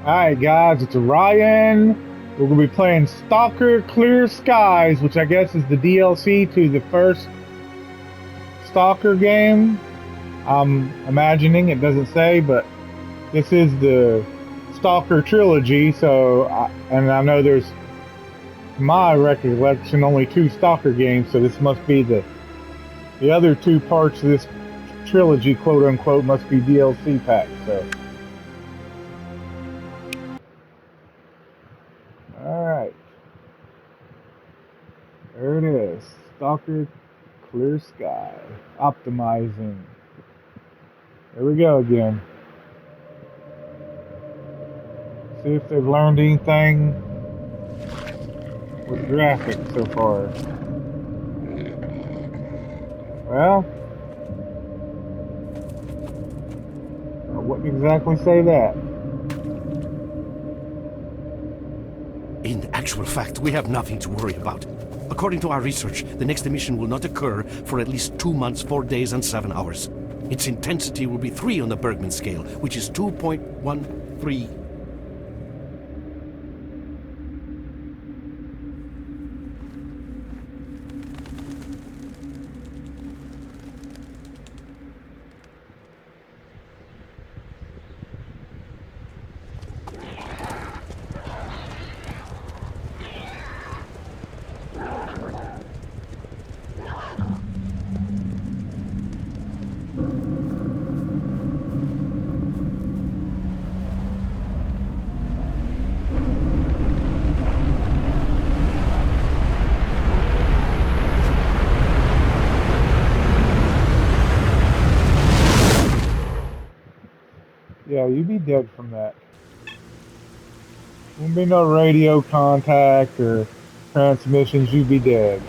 Alright guys, it's Ryan. We're going to be playing S.T.A.L.K.E.R Clear Skies, which I guess is the DLC to the first S.T.A.L.K.E.R game. I'm imagining, it doesn't say, but this is the S.T.A.L.K.E.R trilogy, and I know there's, to my recollection, only two S.T.A.L.K.E.R games, so this must be the other two parts of this trilogy, quote unquote, must be DLC packs, so. Alright. There it is. S.T.A.L.K.E.R Clear Sky. Optimizing. There we go again. See if they've learned anything with graphics so far. Well, I wouldn't exactly say that. In actual fact, we have nothing to worry about. According to our research, the next emission will not occur for at least 2 months, 4 days, and 7 hours. Its intensity will be 3 on the Bergman scale, which is 2.13. Yeah, you'd be dead from that. Won't be no radio contact or transmissions, you'd be dead.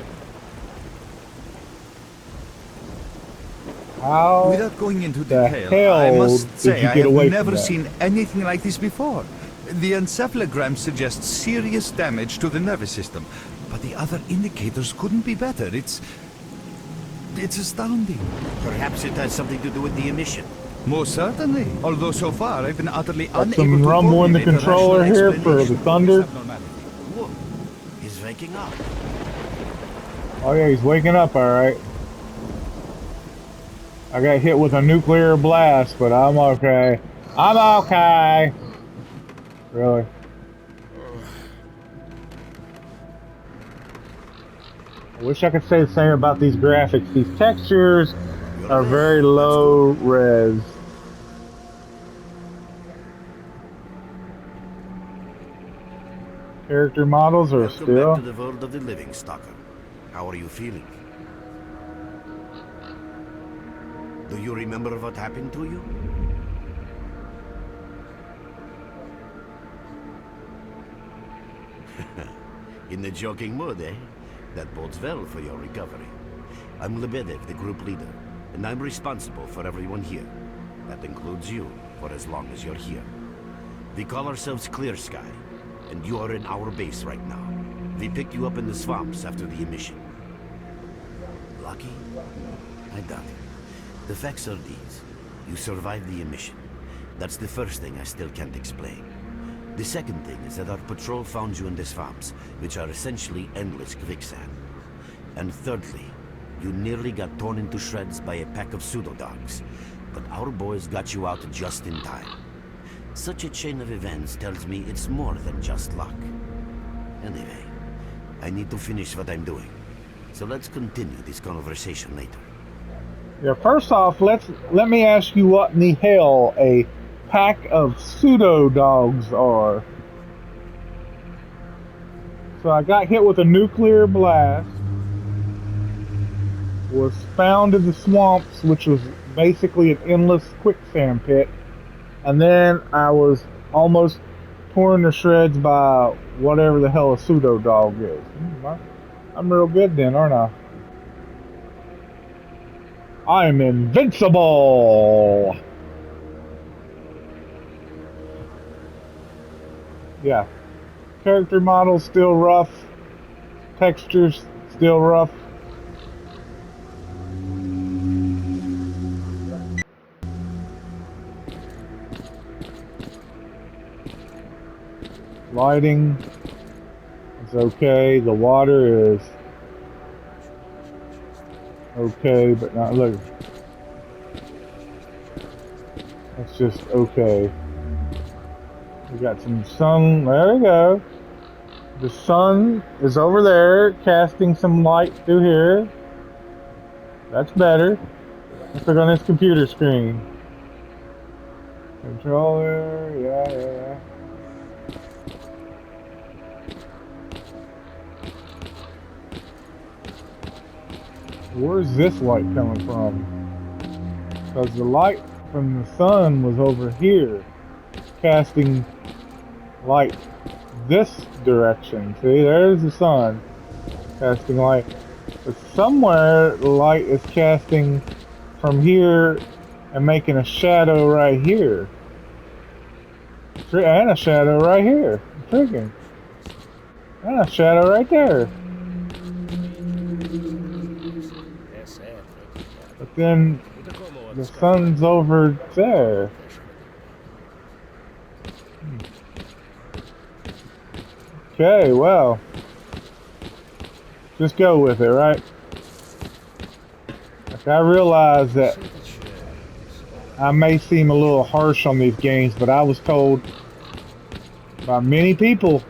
How Without going into the detail, hell I must did say you I get have away from never that? seen anything like this before. The encephalogram suggests serious damage to the nervous system, but the other indicators couldn't be better. It's astounding. Perhaps it has something to do with the emission. Most certainly, although so far I've been utterly Got unable some to rumble in the formulate a controller rational here for the explanation thunder. this abnormality. Whoa, he's waking up. Oh yeah, he's waking up, alright. I got hit with a nuclear blast, but I'm okay. I'm okay! Really? I wish I could say the same about these graphics. These textures are very low res. Character models are Welcome back still. to the world of the living, Stalker. How are you feeling? Do you remember what happened to you? In the joking mood, eh? That bodes well for your recovery. I'm Lebedev, the group leader, and I'm responsible for everyone here. That includes you, for as long as you're here. We call ourselves Clear Sky, and you are in our base right now. We picked you up in the swamps after the emission. Lucky? I doubt it. The facts are these. You survived the emission. That's the first thing I still can't explain. The second thing is that our patrol found you in the swamps, which are essentially endless quicksand. And thirdly, you nearly got torn into shreds by a pack of pseudo-dogs. But our boys got you out just in time. Such a chain of events tells me it's more than just luck. Anyway, I need to finish what I'm doing. So let's continue this conversation later. Yeah, first off, let me ask you what in the hell a pack of pseudo dogs are. So I got hit with a nuclear blast, was found in the swamps, which was basically an endless quicksand pit, and then I was almost torn to shreds by whatever the hell a pseudo dog is. I'm real good then, aren't I? I'm invincible! Yeah. Character models still rough. Textures still rough. Lighting is okay. The water is okay, but not look. It's just okay. We got some sun. There we go. The sun is over there, casting some light through here. That's better. Let's look on this computer screen. Controller, yeah. Where's this light coming from? Because the light from the sun was over here, casting light this direction. See, there's the sun casting light. But somewhere the light is casting from here and making a shadow right here. And a shadow right here. Freaking. And a shadow right there. But then the sun's over there. Okay, well. Just go with it, right? Like, I realize that I may seem a little harsh on these games, but I was told by many people,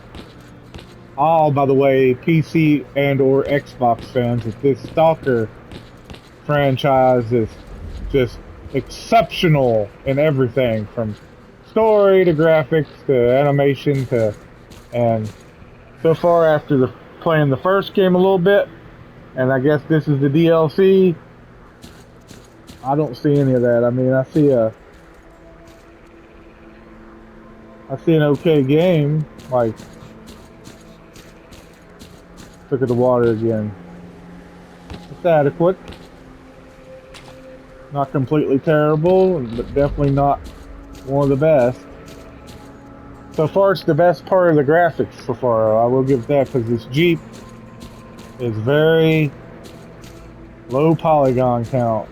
all, by the way, PC and or Xbox fans, that this S.T.A.L.K.E.R franchise is just exceptional in everything, from story to graphics to animation to, and so far after playing the first game a little bit, and I guess this is the DLC, I don't see any of that. I mean, I see an okay game. Like, look at the water again. It's adequate. Not completely terrible, but definitely not one of the best. So far, it's the best part of the graphics so far. I will give that, because this Jeep is very low polygon count.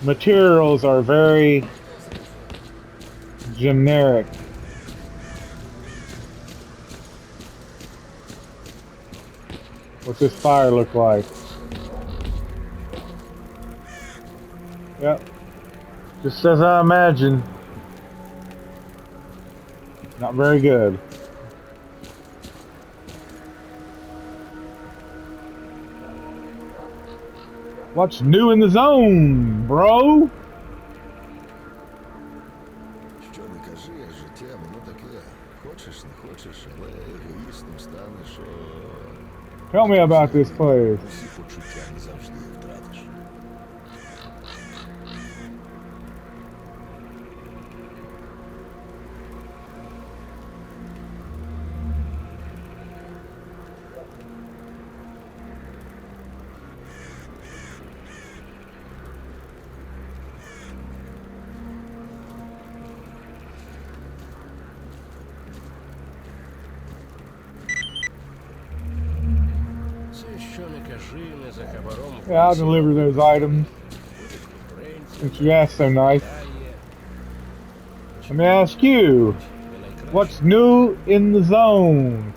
Materials are very generic. What's this fire look like? Yep. Just as I imagined. Not very good. What's new in the zone, bro? Що не кажи, життя воно таке. Хочеш, не хочеш, але егоїстом станеш. Tell me about this place. Усі почуття не завжди втратиш. Yeah, I'll deliver those items. Since you asked so nice. Let me ask you, what's new in the zone?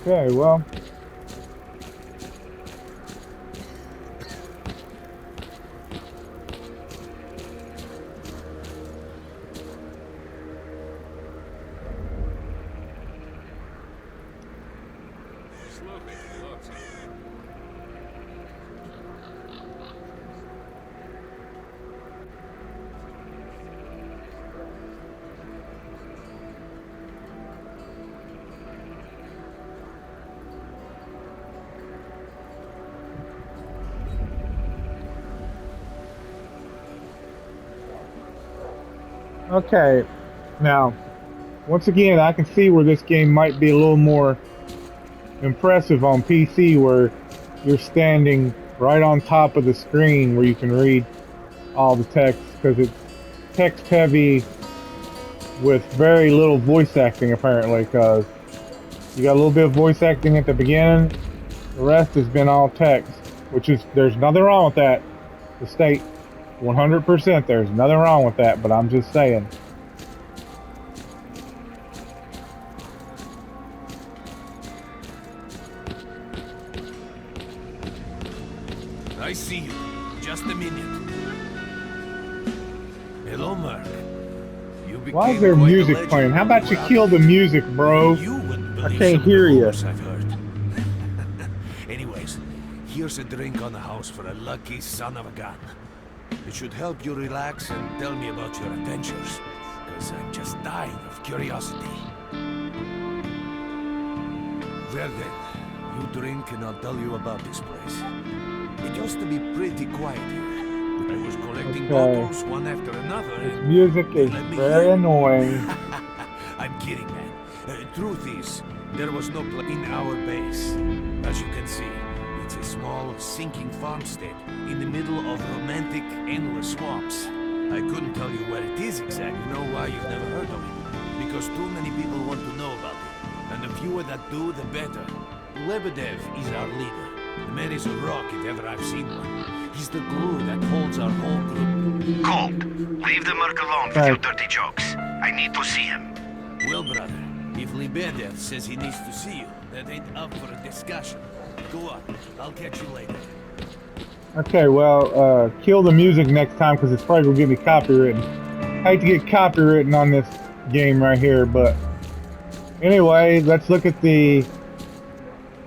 Okay, well. Okay, now, once again, I can see where this game might be a little more impressive on PC where you're standing right on top of the screen where you can read all the text because it's text heavy with very little voice acting apparently because you got a little bit of voice acting at the beginning. The rest has been all text, which is, there's nothing wrong with that. The state 100% there's nothing wrong with that, but I'm just saying. I see you. Just a minute. Hello, Mark. You Why is became there quite a music legend playing? How when about you were kill out the there. music, bro? You wouldn't I believe can't some of the hear you. rumors I've heard. Anyways, here's a drink on the house for a lucky son of a gun. It should help you relax and tell me about your adventures, because I'm just dying of curiosity. Well then, you drink and I'll tell you about this place. It used to be pretty quiet here. I was collecting bottles one after another. This music is very annoying. I'm kidding, man. Truth is, there was no place in our base. As you can see, it's a small, sinking farmstead in the middle of romantic, endless swamps. I couldn't tell you where it is exactly. You know why you've never heard of it? Because too many people want to know about it. And the fewer that do, the better. Lebedev is our leader. The man is a rock if ever I've seen one. He's the glue that holds our whole group. Colt, leave the Merc alone with your dirty jokes. I need to see him. Well, brother, if Lebedev says he needs to see you, that ain't up for a discussion. Go on, I'll catch you later. Okay, well, kill the music next time because it's probably gonna get me copywritten. I hate to get copywritten on this game right here, but anyway, let's look at the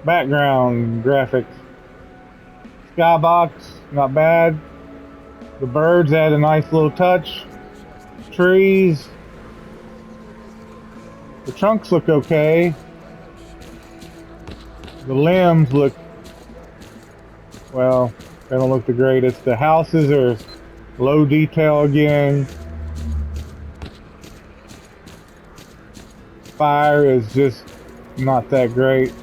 background graphics. Skybox, not bad. The birds add a nice little touch. Trees. The trunks look okay. The limbs look, well, they don't look the greatest. The houses are low detail again. Fire is just not that great.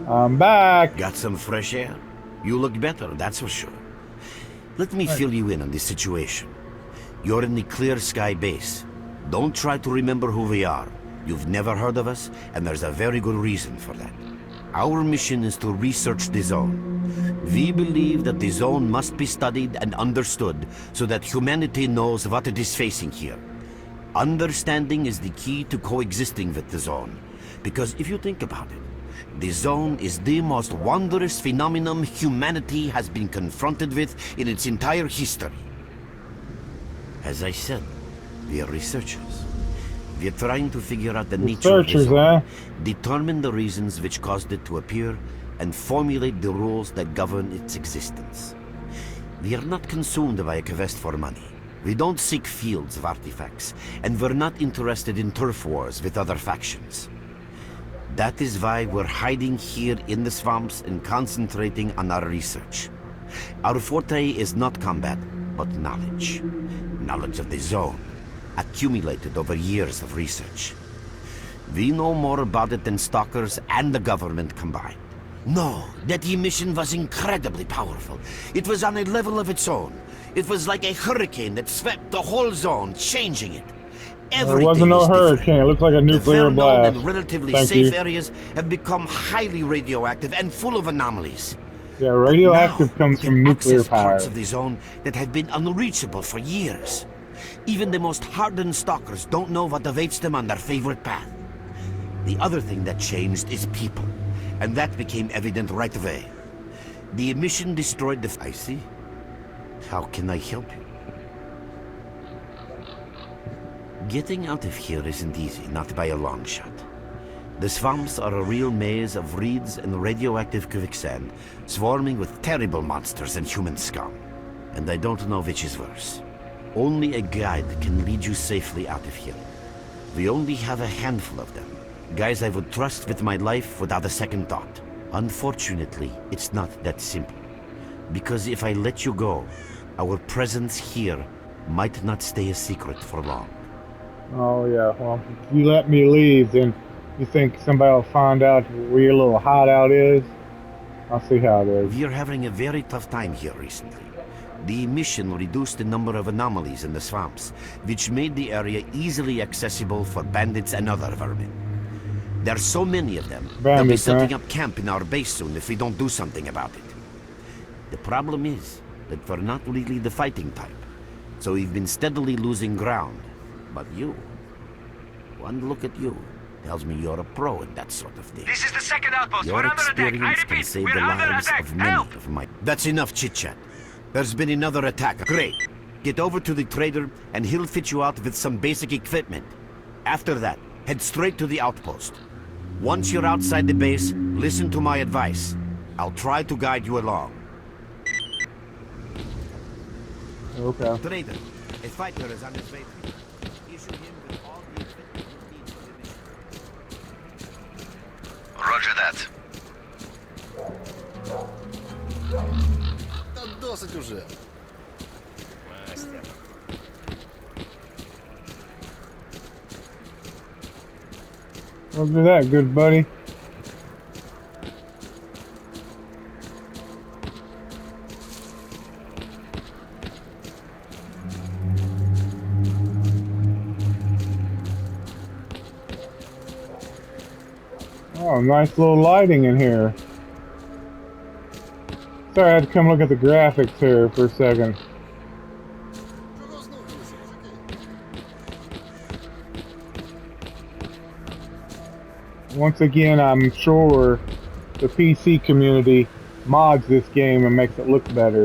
I'm back. Got some fresh air? You look better, that's for sure. Let me fill you in on the situation. You're in the Clear Sky base. Don't try to remember who we are. You've never heard of us, and there's a very good reason for that. Our mission is to research the zone. We believe that the zone must be studied and understood so that humanity knows what it is facing here. Understanding is the key to coexisting with the zone. Because if you think about it, the zone is the most wondrous phenomenon humanity has been confronted with in its entire history. As I said, we are researchers. We are trying to figure out the nature of the zone, determine the reasons which caused it to appear, and formulate the rules that govern its existence. We are not consumed by a quest for money. We don't seek fields of artifacts, and we're not interested in turf wars with other factions. That is why we're hiding here in the swamps and concentrating on our research. Our forte is not combat, but knowledge. Knowledge of the zone, accumulated over years of research. We know more about it than stalkers and the government combined. No, that emission was incredibly powerful. It was on a level of its own. It was like a hurricane that swept the whole zone, changing it. There wasn't no hurricane. It looks like a nuclear blast. The well-known and relatively safe you. areas have become highly radioactive and full of anomalies. Yeah, radioactive comes we from can nuclear access power. parts of the zone that have been unreachable for years. Even the most hardened stalkers don't know what awaits them on their favorite path. The other thing that changed is people, and that became evident right away. The emission destroyed the... I see. How can I help you? Getting out of here isn't easy, not by a long shot. The swamps are a real maze of reeds and radioactive quicksand, swarming with terrible monsters and human scum. And I don't know which is worse. Only a guide can lead you safely out of here. We only have a handful of them. Guys I would trust with my life without a second thought. Unfortunately, it's not that simple. Because if I let you go, our presence here might not stay a secret for long. Oh yeah, well, if you let me leave, then you think somebody will find out where your little hideout is? I'll see how it is. We're having a very tough time here recently. The emission reduced the number of anomalies in the swamps, which made the area easily accessible for bandits and other vermin. There's so many of them, they'll be Bandits, huh? setting up camp in our base soon if we don't do something about it. The problem is that we're not really the fighting type, so we've been steadily losing ground. But you, one look at you, tells me you're a pro in that sort of thing. This is the second outpost. Your We're under attack. I experience can repeat, save we're the under lives attack. of many Help! of my... That's enough chit-chat. There's been another attack. Great. Get over to the trader and he'll fit you out with some basic equipment. After that, head straight to the outpost. Once you're outside the base, listen to my advice. I'll try to guide you along. Okay. Trader, a fighter is on his way to you. Issue him with all the equipment he needs for the mission. Roger that. Та досить уже. Look at that, good buddy. Oh, nice little lighting in here. Sorry, I had to come look at the graphics here for a second. Чого знову лізеш, окей? Once again, I'm sure the PC community mods this game and makes it look better.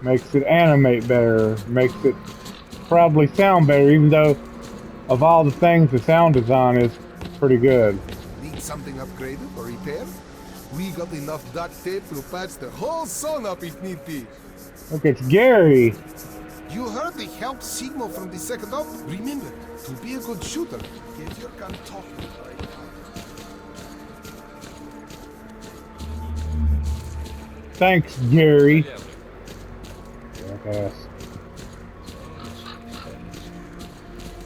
Makes it animate better. Makes it probably sound better, even though of all the things, the sound design is pretty good. Need something upgraded or repaired? We got enough duct tape to patch the whole son up if need be. Look, it's Gary. You heard the help signal from the second up? Remember, to be a good shooter, get your gun talking. Thanks, Gary. Jackass.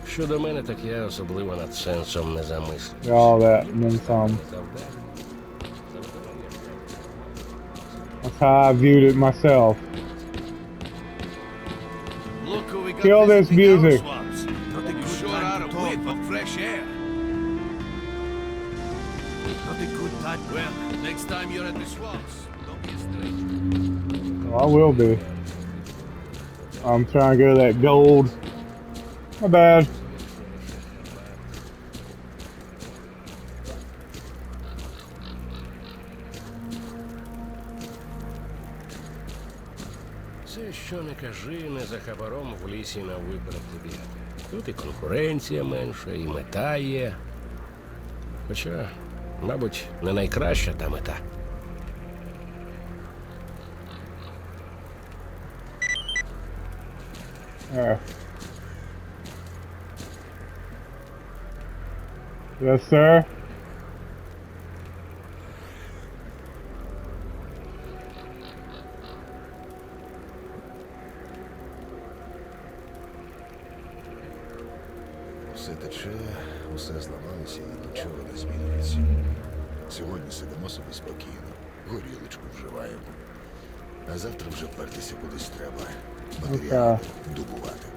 Щодо мене, так я особливо над сенсом не замислююсь. All that and then some. That's how I viewed it myself. Look who we got Kill this visiting our music. swamps. Not a good sure out of wind of fresh air. Not a good time. Well, next time you're at the swamps, don't be a stranger. Well, I will be. I'm trying to go to that gold. My bad. Це, що не кажи, не за хабаром в лісі на виперед бігати. Тут і конкуренція менша, і мета є. Хоча, мабуть, не найкраща та мета. Yes, sir. Все тече, усе зламалося і нічого не змінюється. Сьогодні сидимо собі спокійно, горілочку вживаємо. А завтра вже пертися кудись треба. Матеріали добувати.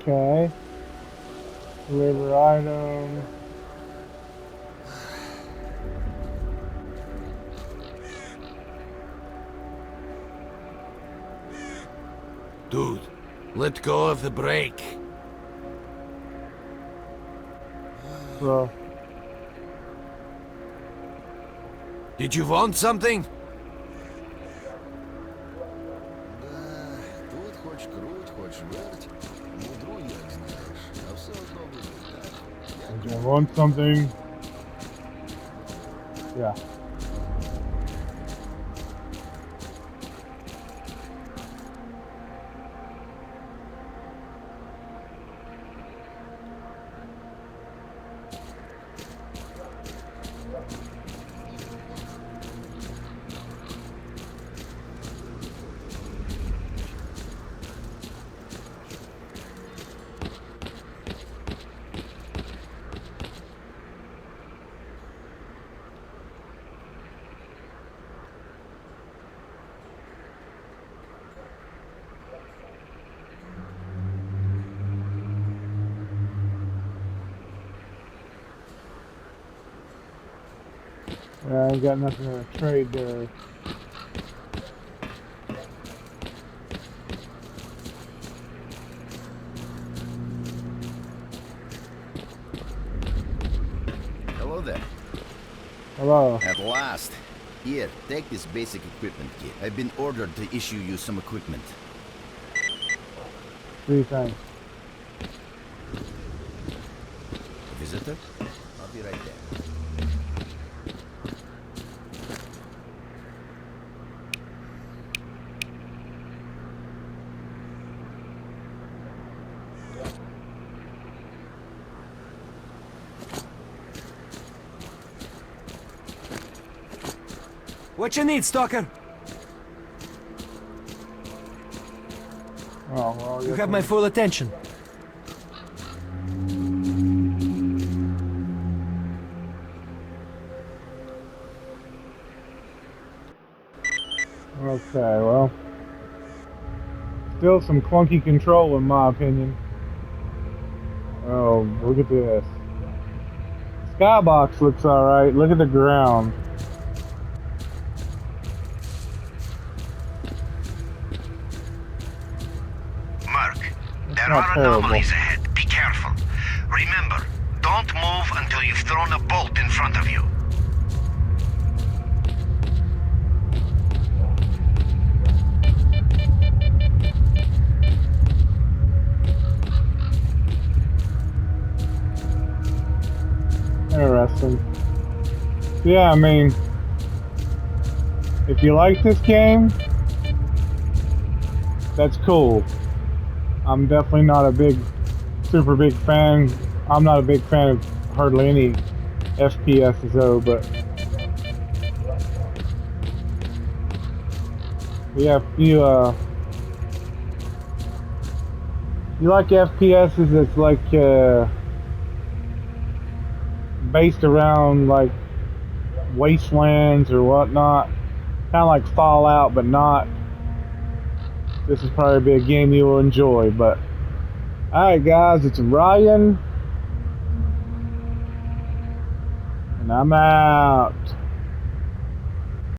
Okay. Deliver item. Dude, let go of the brake. So, Did you want something? Да, тут хоч круть, хоч верть, мудру як знаєш, а все одно буде так. do you want something? Yeah. Yeah, I ain't got nothing to trade there. Hello there. Hello. At last. Here, take this basic equipment kit. I've been ordered to issue you some equipment. Three things. Visitor? I'll be right there. What you need, Stalker? Oh, well, You have my full attention. Okay, well. Still some clunky control in my opinion. Oh, look at this. Skybox looks alright. Look at the ground. Mark, It's there not are terrible. anomalies ahead. Be careful. Remember, don't move until you've thrown a bolt in front of you. Interesting. Yeah, I mean, if you like this game, that's cool. I'm definitely not a super big fan. I'm not a big fan of hardly any FPSs though, but yeah, if you like FPSs that's like based around like wastelands or whatnot, kind of like Fallout, but not. This is probably be a game you will enjoy. But alright guys, it's Ryan, and I'm out.